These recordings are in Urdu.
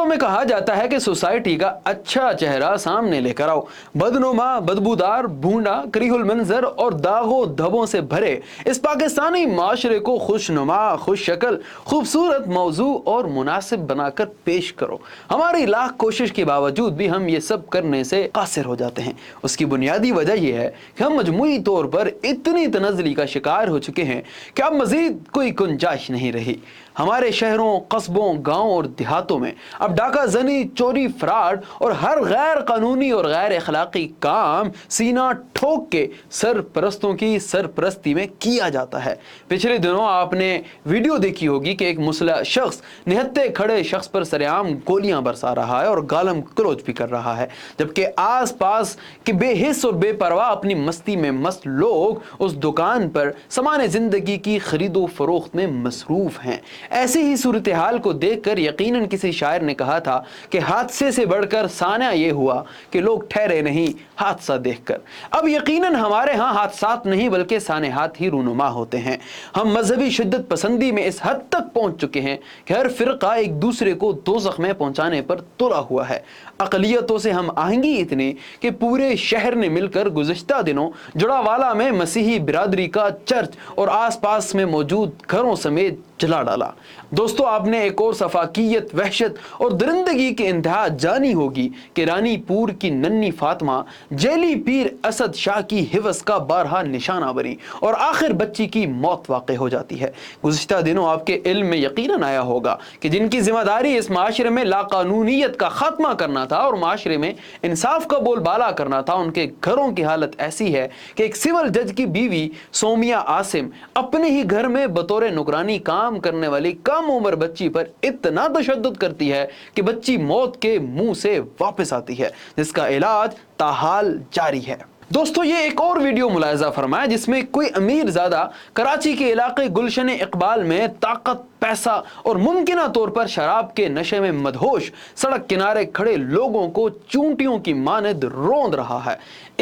اردو میں کہا جاتا ہے کہ سوسائٹی کا اچھا چہرہ سامنے لے کر آؤ، بدنما، بدبودار، بھونڈا، کریہ المنظر اور داغوں دھبوں سے بھرے اس پاکستانی معاشرے کو خوشنما، خوش شکل، خوبصورت، موضوع اور مناسب بنا کر پیش کرو۔ ہماری لاکھ کوشش کے باوجود بھی ہم یہ سب کرنے سے قاصر ہو جاتے ہیں۔ اس کی بنیادی وجہ یہ ہے کہ ہم مجموعی طور پر اتنی تنزلی کا شکار ہو چکے ہیں کہ اب مزید کوئی گنجائش نہیں رہی۔ ہمارے شہروں، قصبوں، گاؤں اور دیہاتوں میں اب ڈاکہ زنی، چوری، فراڈ اور ہر غیر قانونی اور غیر اخلاقی کام سینہ ٹھوک کے سرپرستوں کی سرپرستی میں کیا جاتا ہے۔ پچھلے دنوں آپ نے ویڈیو دیکھی ہوگی کہ ایک مسلح شخص نہتے کھڑے شخص پر سرعام گولیاں برسا رہا ہے اور گالم گلوچ بھی کر رہا ہے، جبکہ آس پاس کے بے حس اور بے پرواہ اپنی مستی میں مست لوگ اس دکان پر سامان زندگی کی خرید و فروخت میں مصروف ہیں۔ ایسی ہی صورتحال کو دیکھ کر یقیناً کسی شاعر نے کہا تھا کہ حادثے سے بڑھ کر سانحہ یہ ہوا کہ لوگ ٹھہرے نہیں حادثہ دیکھ کر۔ اب یقیناً ہمارے ہاں حادثات نہیں بلکہ سانحات ہی رونما ہوتے ہیں۔ ہم مذہبی شدت پسندی میں اس حد تک پہنچ چکے ہیں کہ ہر فرقہ ایک دوسرے کو دوزخ میں پہنچانے پر تلا ہوا ہے۔ اقلیتوں سے ہم آہنگی اتنی کہ پورے شہر نے مل کر گزشتہ دنوں جڑاوالا میں مسیحی برادری کا چرچ اور آس پاس میں موجود گھروں سمیت جلا ڈالا۔ دوستو، آپ نے ایک اور سفاکیت، وحشت اور درندگی کے انتہا جانی ہوگی کہ رانی پور کی ننھی فاطمہ جیلی پیر اسد شاہ کی حوث کا بارہا نشانہ بنی اور آخر بچی کی موت واقع ہو جاتی ہے۔ گزشتہ دنوں آپ کے علم میں یقیناً آیا ہوگا کہ جن کی ذمہ داری اس معاشرے میں لاقانونیت کا خاتمہ کرنا تھا اور معاشرے میں انصاف کا بول بالا کرنا تھا، ان کے گھروں کی حالت ایسی ہے کہ ایک سول جج کی بیوی سومیا عاصم اپنے ہی گھر میں بطور نگرانی کام کرنے والی کم عمر بچی پر اتنا تشدد کرتی ہے کہ بچی موت کے منہ سے واپس آتی ہے، جس کا علاج تاحال جاری ہے۔ دوستو، یہ ایک اور ویڈیو ملاحظہ فرمائے جس میں کوئی امیر زادہ کراچی کے علاقے گلشن اقبال میں طاقت، پیسہ اور ممکنہ طور پر شراب کے نشے میں مدہوش سڑک کنارے کھڑے لوگوں کو چونٹیوں کی مانند روند رہا ہے۔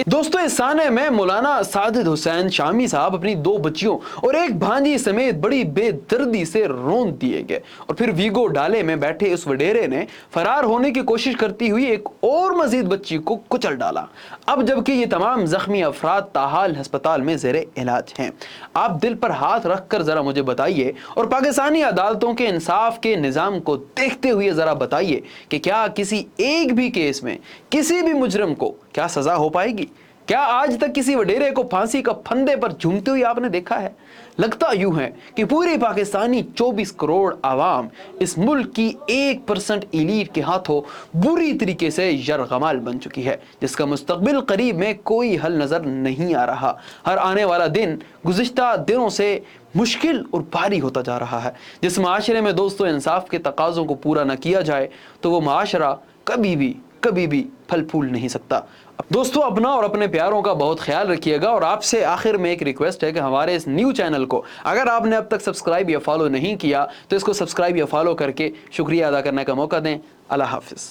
دوستو، اس سانحے میں مولانا ساجد حسین شامی صاحب اپنی 2 بچیوں اور ایک بھانجی سمیت بڑی بے دردی سے روند دیے گئے، اور پھر ویگو ڈالے میں بیٹھے اس وڈیرے نے فرار ہونے کی کوشش کرتی ہوئی ایک اور مزید بچی کو کچل ڈالا۔ اب جبکہ یہ تمام زخمی افراد تاحال ہسپتال میں زیر علاج ہیں، آپ دل پر ہاتھ رکھ کر ذرا مجھے بتائیے اور پاکستانی عدالتوں کے انصاف کے نظام کو دیکھتے ہوئے ذرا بتائیے کہ کیا کسی ایک بھی کیس میں کسی بھی مجرم کو کیا سزا ہو پائے گی؟ کیا آج تک کسی وڈیرے کو پھانسی کا پھندے پر جھومتے ہوئے آپ نے دیکھا ہے؟ لگتا یوں ہے کہ پوری پاکستانی 24 کروڑ عوام اس ملک کی 1% ایلیٹ کے ہاتھوں بری طریقے سے یرغمال بن چکی ہے، جس کا مستقبل قریب میں کوئی حل نظر نہیں آ رہا۔ ہر آنے والا دن گزشتہ دنوں سے مشکل اور بھاری ہوتا جا رہا ہے۔ جس معاشرے میں دوستو انصاف کے تقاضوں کو پورا نہ کیا جائے تو وہ معاشرہ کبھی بھی پھل پھول نہیں سکتا۔ دوستو، اپنا اور اپنے پیاروں کا بہت خیال رکھیے گا، اور آپ سے آخر میں ایک ریکویسٹ ہے کہ ہمارے اس نیو چینل کو اگر آپ نے اب تک سبسکرائب یا فالو نہیں کیا تو اس کو سبسکرائب یا فالو کر کے شکریہ ادا کرنے کا موقع دیں۔ اللہ حافظ۔